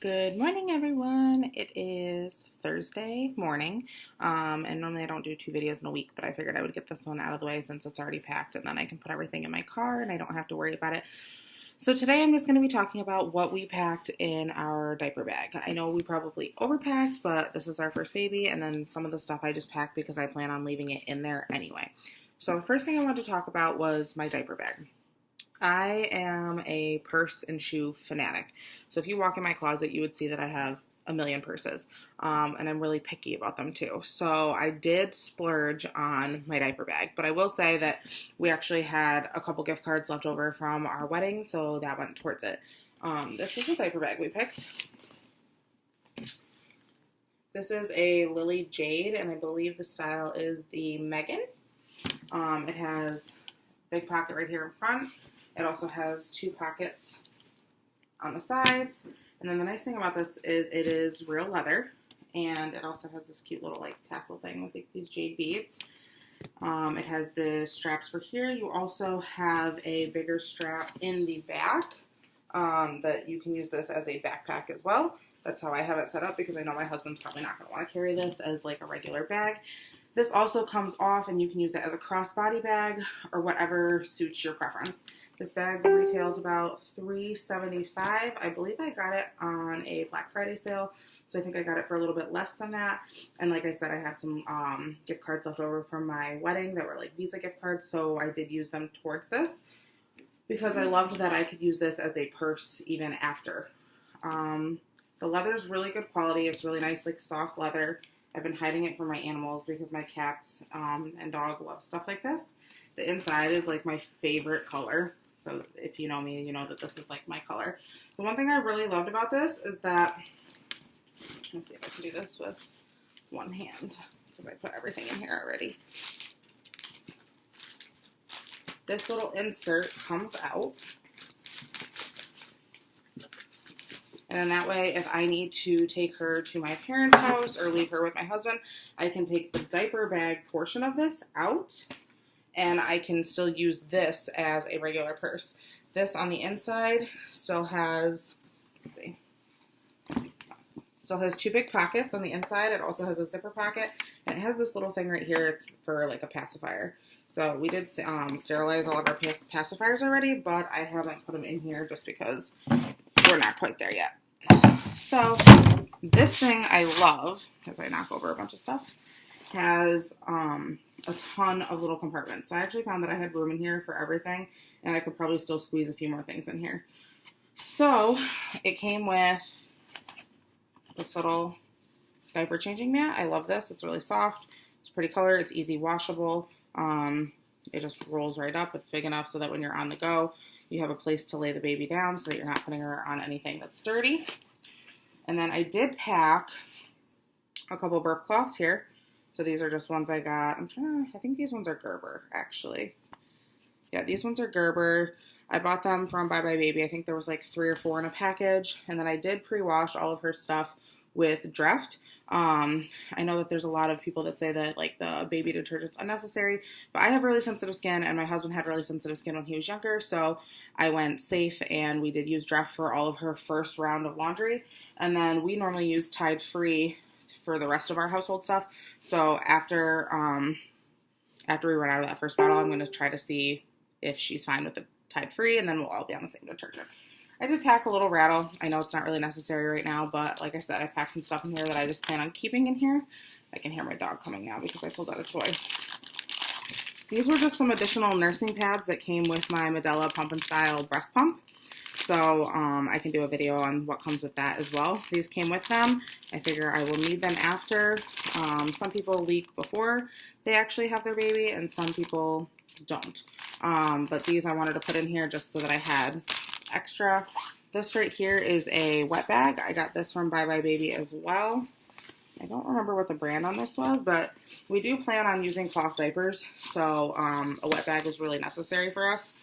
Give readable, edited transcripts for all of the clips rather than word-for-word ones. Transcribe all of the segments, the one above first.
Good morning, everyone. It is Thursday morning, and normally I don't do 2 videos in a week, but I figured I would get this one out of the way since it's already packed, and then I can put everything in my car and I don't have to worry about it. So today I'm just going to be talking about what we packed in our diaper bag. I know we probably overpacked, but this is our first baby, and then some of the stuff I just packed because I plan on leaving it in there anyway. So the first thing I wanted to talk about was my diaper bag. I am a purse and shoe fanatic. So if you walk in my closet, you would see that I have a million purses. And I'm really picky about them too. So I did splurge on my diaper bag. But I will say that we actually had a couple gift cards left over from our wedding, so that went towards it. This is the diaper bag we picked. This is a Lily Jade, and I believe the style is the Megan. It has a big pocket right here in front. It also has 2 pockets on the sides. And then the nice thing about this is it is real leather. And it also has this cute little like tassel thing with like, these jade beads. It has the straps for here. You also have a bigger strap in the back that you can use this as a backpack as well. That's how I have it set up because I know my husband's probably not going to want to carry this as like a regular bag. This also comes off and you can use it as a crossbody bag or whatever suits your preference. This bag retails about $3.75. I believe I got it on a Black Friday sale, so I think I got it for a little bit less than that. And like I said, I had some gift cards left over from my wedding that were like Visa gift cards, so I did use them towards this because I loved that I could use this as a purse even after. The leather is really good quality. It's really nice, like soft leather. I've been hiding it from my animals because my cats and dog love stuff like this. The inside is like my favorite color. So if you know me, you know that this is like my color. The one thing I really loved about this is that, let's see if I can do this with one hand because I put everything in here already. This little insert comes out. And then that way, if I need to take her to my parents' house or leave her with my husband, I can take the diaper bag portion of this out. And I can still use this as a regular purse. This on the inside still has, let's see, still has 2 big pockets on the inside. It also has a zipper pocket. And it has this little thing right here for like a pacifier. So we did sterilize all of our pacifiers already, but I haven't put them in here just because we're not quite there yet. So this thing I love, as I knock over a bunch of stuff, has a ton of little compartments. So I actually found that I had room in here for everything, and I could probably still squeeze a few more things in here. So it came with this little diaper changing mat. I love this. It's really soft. It's a pretty color. It's easy washable. It just rolls right up. It's big enough so that when you're on the go, you have a place to lay the baby down so that you're not putting her on anything that's dirty. And then I did pack a couple burp cloths here. So these are just ones I got. I think these ones are Gerber, actually. Yeah, these ones are Gerber. I bought them from Bye Bye Baby. I think there was like 3 or 4 in a package. And then I did pre-wash all of her stuff with Dreft. I know that there's a lot of people that say that like the baby detergent's unnecessary, but I have really sensitive skin and my husband had really sensitive skin when he was younger, so I went safe and we did use Dreft for all of her first round of laundry, and then we normally use Tide Free for the rest of our household stuff. So after we run out of that first bottle, I'm going to try to see if she's fine with the Tide Free, and then we'll all be on the same detergent. I did pack a little rattle. I know it's not really necessary right now, but like I said, I packed some stuff in here that I just plan on keeping in here. I can hear my dog coming now because I pulled out a toy. These were just some additional nursing pads that came with my Medela Pump and Style breast pump. So I can do a video on what comes with that as well. These came with them. I figure I will need them after. Some people leak before they actually have their baby, and some people don't. But these I wanted to put in here just so that I had extra. This right here is a wet bag. I got this from Bye Bye Baby as well. I don't remember what the brand on this was, but we do plan on using cloth diapers, so a wet bag is really necessary for us.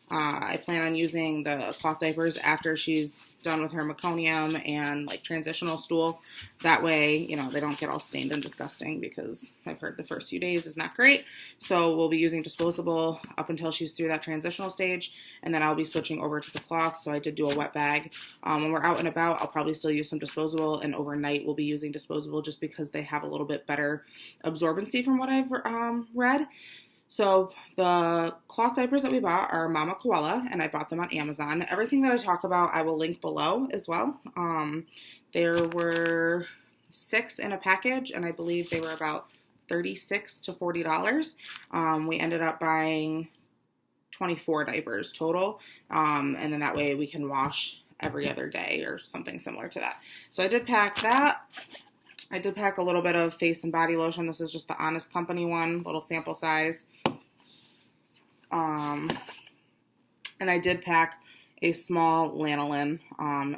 I plan on using the cloth diapers after she's done with her meconium and like transitional stool. That way, you know, they don't get all stained and disgusting, because I've heard the first few days is not great. So we'll be using disposable up until she's through that transitional stage, and then I'll be switching over to the cloth. So I did do a wet bag. When we're out and about, I'll probably still use some disposable, and overnight we'll be using disposable just because they have a little bit better absorbency from what I've read. So the cloth diapers that we bought are Mama Koala, and I bought them on Amazon. Everything that I talk about, I will link below as well. There were 6 in a package, and I believe they were about $36 to $40. We ended up buying 24 diapers total, and then that way we can wash every other day or something similar to that. So I did pack that. I did pack a little bit of face and body lotion. This is just the Honest Company one, little sample size. And I did pack a small lanolin.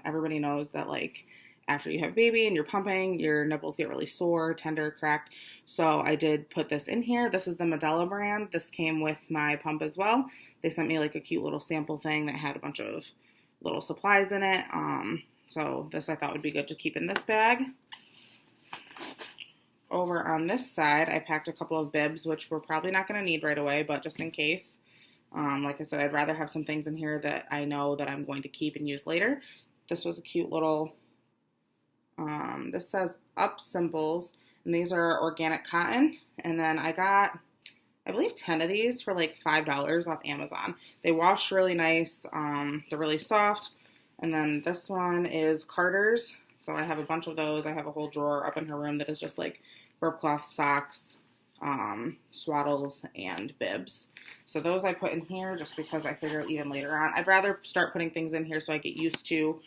Everybody knows that, like, after you have baby and you're pumping, your nipples get really sore, tender, cracked. So I did put this in here. This is the Medela brand. This came with my pump as well. They sent me like a cute little sample thing that had a bunch of little supplies in it. So this I thought would be good to keep in this bag. Over on this side, I packed a couple of bibs, which we're probably not going to need right away, but just in case. Like I said, I'd rather have some things in here that I know that I'm going to keep and use later. This was a cute little, this says Up Symbols, and these are organic cotton. And then I got, I believe 10 of these for like $5 off Amazon. They wash really nice. They're really soft. And then this one is Carter's. So I have a bunch of those. I have a whole drawer up in her room that is just like burp cloth, socks, swaddles, and bibs. So those I put in here just because I figure even later on, I'd rather start putting things in here so I get used to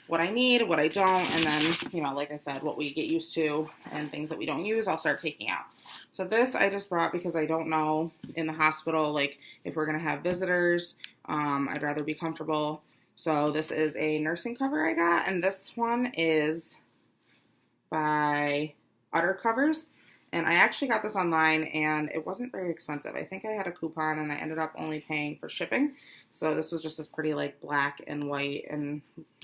what I need, what I don't, and then, you know, like I said, what we get used to and things that we don't use, I'll start taking out. So this I just brought because I don't know in the hospital, like, if we're going to have visitors, I'd rather be comfortable. So this is a nursing cover I got, and this one is by Utter Covers. And I actually got this online, and it wasn't very expensive. I think I had a coupon, and I ended up only paying for shipping. So this was just this pretty, like, black and white and,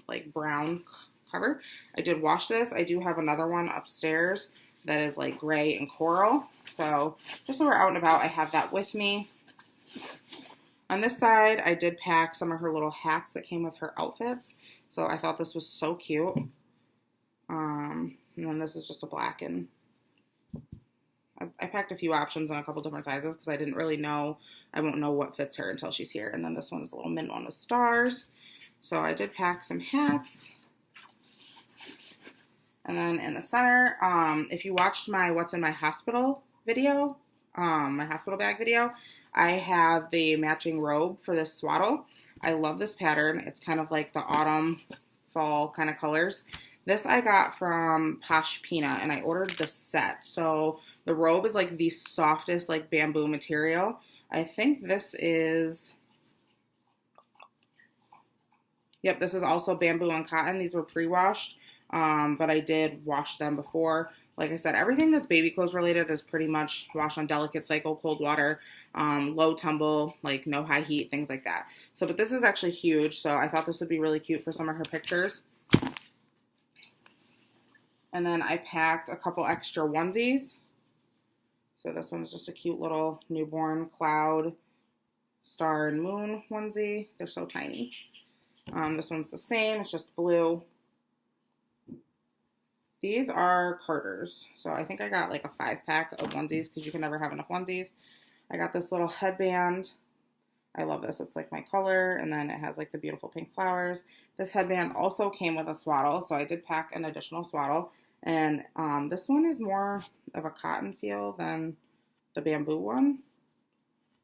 like, brown cover. I did wash this. I do have another one upstairs that is, like, gray and coral. So just so we're out and about, I have that with me. On this side, I did pack some of her little hats that came with her outfits. So I thought this was so cute. And then this is just a black, and I packed a few options in a couple different sizes because I didn't really know, I won't know what fits her until she's here. And then this one's a little mint one with stars. So I did pack some hats. And then in the center, if you watched my What's in My Hospital video, my hospital bag video, I have the matching robe for this swaddle. I love this pattern. It's kind of like the autumn, fall kind of colors. This I got from Posh Peanut, and I ordered the set. So the robe is like the softest, like, bamboo material. I think this is, yep, this is also bamboo and cotton. These were pre-washed, but I did wash them before. Like I said, everything that's baby clothes related is pretty much washed on delicate cycle, cold water, low tumble, like no high heat, things like that. So, but this is actually huge, so I thought this would be really cute for some of her pictures. And then I packed a couple extra onesies. So this one's just a cute little newborn cloud, star, and moon onesie. They're so tiny. This one's the same. It's just blue. These are Carter's. So I think I got like a 5-pack of onesies because you can never have enough onesies. I got this little headband. I love this. It's like my color, and then it has like the beautiful pink flowers. This headband also came with a swaddle, so I did pack an additional swaddle. And this one is more of a cotton feel than the bamboo one.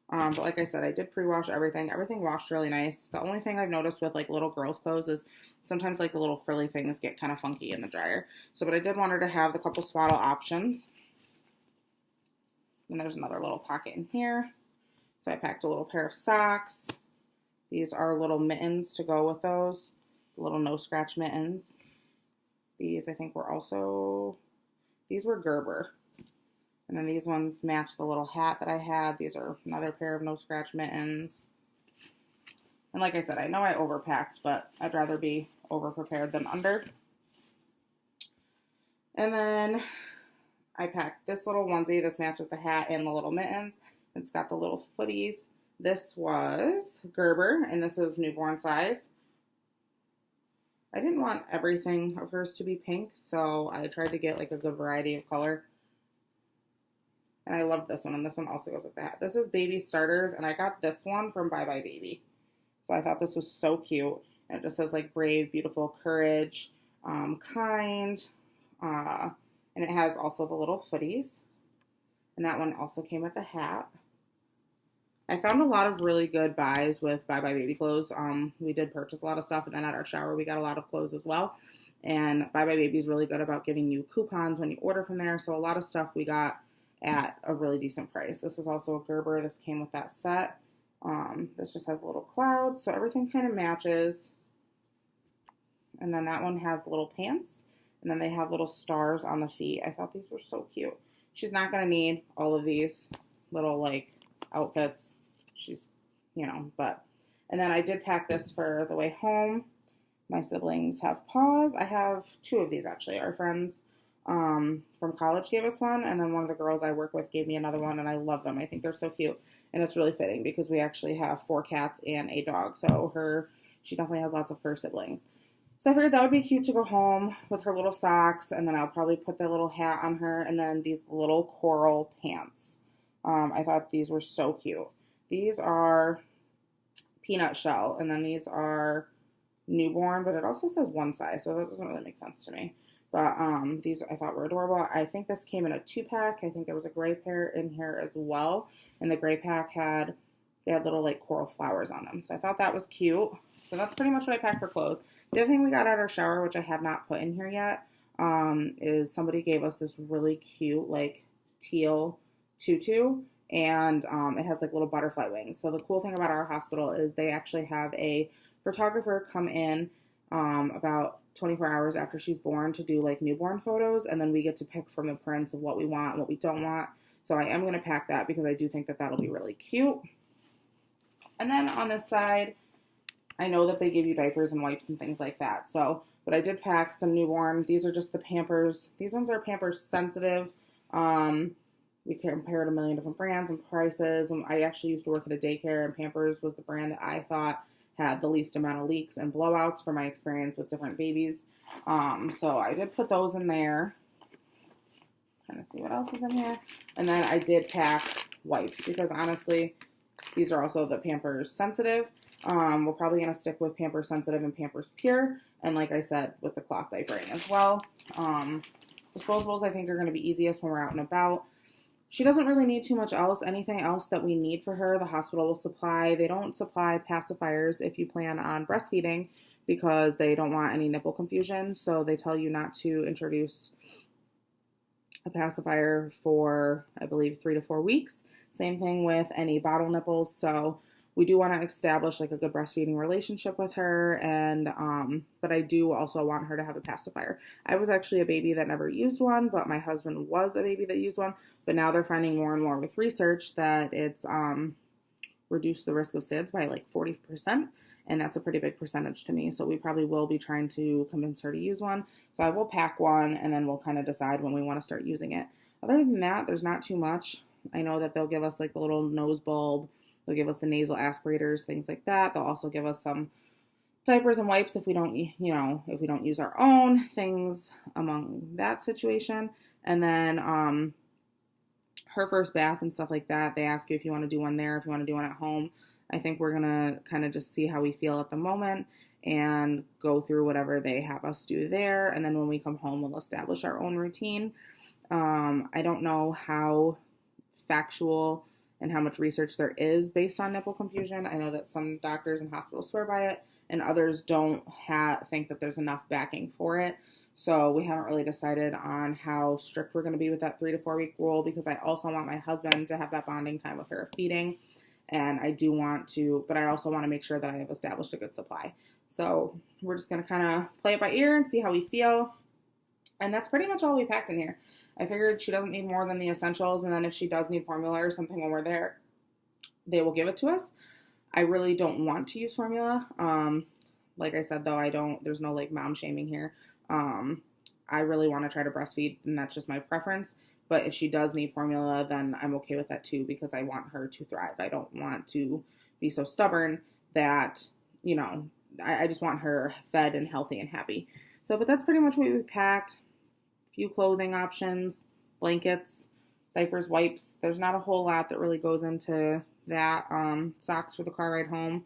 But like I said, I did pre-wash everything. Everything washed really nice. The only thing I've noticed with like little girls' clothes is sometimes like the little frilly things get kind of funky in the dryer. So, but I did want her to have the couple swaddle options. And there's another little pocket in here. So I packed a little pair of socks. These are little mittens to go with those. Little no-scratch mittens. These I think were also, these were Gerber. And then these ones match the little hat that I had. These are another pair of no-scratch mittens. And like I said, I know I overpacked, but I'd rather be over-prepared than under. And then I packed this little onesie. This matches the hat and the little mittens. It's got the little footies. This was Gerber, and this is newborn size. I didn't want everything of hers to be pink, so I tried to get like a good variety of color. And I love this one, and this one also goes with the hat. This is Baby Starters, and I got this one from Bye Bye Baby. So I thought this was so cute. And it just says like brave, beautiful, courage, kind, and it has also the little footies. And that one also came with a hat. I found a lot of really good buys with Bye Bye Baby clothes. We did purchase a lot of stuff, and then at our shower we got a lot of clothes as well. And Bye Bye Baby is really good about giving you coupons when you order from there. So a lot of stuff we got at a really decent price. This is also a Gerber. This came with that set. This just has little clouds, so everything kind of matches. And then that one has little pants, and then they have little stars on the feet. I thought these were so cute. She's not going to need all of these little, like, outfits. She's, you know, but. And then I did pack this for the way home. My siblings have paws. I have 2 of these, actually. Our friends from college gave us one, and then one of the girls I work with gave me another one, and I love them. I think they're so cute, and it's really fitting because we actually have 4 cats and a dog, so she definitely has lots of fur siblings. So I figured that would be cute to go home with her little socks, and then I'll probably put the little hat on her, and then these little coral pants. I thought these were so cute. These are peanut shell, and then these are newborn, but it also says one size, so that doesn't really make sense to me. But these I thought were adorable. I think this came in a 2-pack. I think there was a gray pair in here as well. And the gray pack had little like coral flowers on them. So I thought that was cute. So that's pretty much what I packed for clothes. The other thing we got at our shower, which I have not put in here yet, is somebody gave us this really cute like teal tutu. And it has like little butterfly wings. So the cool thing about our hospital is they actually have a photographer come in about 24 hours after she's born to do like newborn photos, and then we get to pick from the prints of what we want and what we don't want. So I am going to pack that because I do think that that'll be really cute. And then on this side, I know that they give you diapers and wipes and things like that. So, but I did pack some newborn. These are just the Pampers. These ones are Pampers sensitive. We compared a million different brands and prices. And I actually used to work at a daycare, and Pampers was the brand that I thought had the least amount of leaks and blowouts for my experience with different babies. So I did put those in there. Trying to see what else is in here. And then I did pack wipes because honestly, these are also the Pampers Sensitive. We're probably going to stick with Pampers Sensitive and Pampers Pure. And like I said, with the cloth diapering as well. Disposables I think are going to be easiest when we're out and about. She doesn't really need too much else. Anything else that we need for her, the hospital will supply. They don't supply pacifiers if you plan on breastfeeding because they don't want any nipple confusion. So they tell you not to introduce a pacifier for, I believe, 3 to 4 weeks. Same thing with any bottle nipples. So we do want to establish like a good breastfeeding relationship with her, and but I do also want her to have a pacifier. I was actually a baby that never used one, but my husband was a baby that used one. But now they're finding more and more with research that it's reduced the risk of SIDS by like 40%, and that's a pretty big percentage to me. So we probably will be trying to convince her to use one. So I will pack one, and then we'll kind of decide when we want to start using it. Other than that, there's not too much. I know that they'll give us like the little nose bulb. They'll give us the nasal aspirators, things like that. They'll also give us some diapers and wipes if we don't, if we don't use our own, things among that situation. And then her first bath and stuff like that, they ask you if you want to do one there, if you want to do one at home. I think we're going to kind of just see how we feel at the moment and go through whatever they have us do there. And then when we come home, we'll establish our own routine. I don't know how factual and how much research there is based on nipple confusion. I know that some doctors and hospitals swear by it, and others don't think that there's enough backing for it. So we haven't really decided on how strict we're going to be with that 3 to 4 week rule, because I also want my husband to have that bonding time with her feeding. And I do want to, but I also want to make sure that I have established a good supply. So we're just going to kind of play it by ear and see how we feel. And that's pretty much all we packed in here. I figured she doesn't need more than the essentials, and then if she does need formula or something when we're there, they will give it to us. I really don't want to use formula. Like I said, though, there's no like mom shaming here. I really want to try to breastfeed, and that's just my preference. But if she does need formula, then I'm okay with that too, because I want her to thrive. I don't want to be so stubborn that, I just want her fed and healthy and happy. So, but that's pretty much what we packed. A few clothing options, blankets, diapers, wipes. There's not a whole lot that really goes into that. Socks for the car ride home.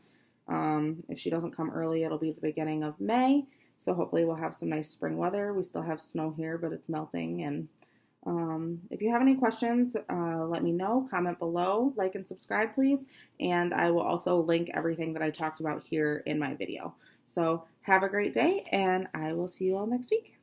If she doesn't come early, it'll be the beginning of May. So hopefully we'll have some nice spring weather. We still have snow here, but it's melting. And if you have any questions, let me know. Comment below, like and subscribe, please. And I will also link everything that I talked about here in my video. So have a great day, and I will see you all next week.